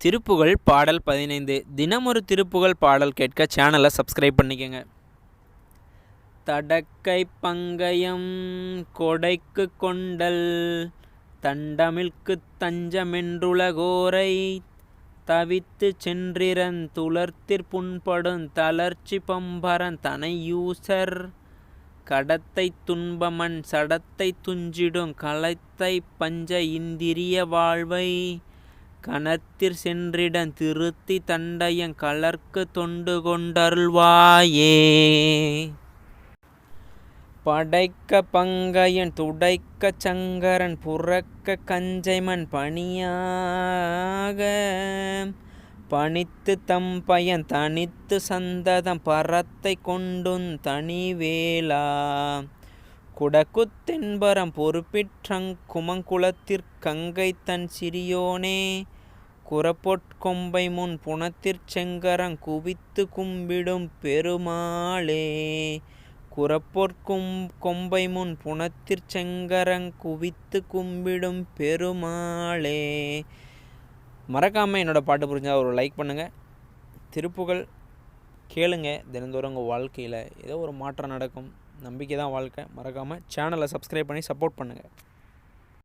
திருப்புகழ் பாடல் 15. தினமொரு திருப்புகழ் பாடல் கேட்க சேனலை சப்ஸ்கிரைப் பண்ணிக்கங்க. தடக்கை பங்கயம் கொடைக்கு கொண்டல் தண்டமிழ்க்குத் தஞ்சமென்றுலகோரை தவித்து சென்றிரன் துளர்த்திற் புண்படுந் தளர்ச்சி பம்பரந் தனையூசர் கடத்தைத் துன்பமன் சடத்தைத் துஞ்சிடுங் கலத்தைப் பஞ்ச இந்திரிய வாழ்வை கணத்திற் சென்றிடந் திருத்தி தண்டயங் கழற்கு தொண்டு கொண்டருள்வாயே. படைக்க பங்கயன் துடைக்கச் சங்கரன் புரக்க கஞ்சைமன் பணியாக பணித்து தம்பயன் தனித்து சந்ததம் பரத்தை கொண்டுந் தனிவேலா குடக்குத் தென்பரம் பொறுப்பிற்றங் குமங்குளத்திற் கங்கைதன் சிறியோனே குரப்பொற் கொம்பைமுன் புனத்திற் செங்கரங் குவித்து கும்பிடும் பெருமாளே. குரப்பொற் கொம்பைமுன் புனத்திற் செங்கரங் குவித்து கும்பிடும் பெருமாளே. மறக்காமல் என்னோடய பாட்டு புரிஞ்சால் ஒரு லைக் பண்ணுங்கள். திருப்புகழ் கேளுங்க. தினந்தோறும் உங்கள் வாழ்க்கையில் ஏதோ ஒரு மாற்றம் நடக்கும். நம்பிக்கை தான் வாழ்க்கை. மறக்காமல் சேனலை சப்ஸ்கிரைப் பண்ணி சப்போர்ட் பண்ணுங்கள்.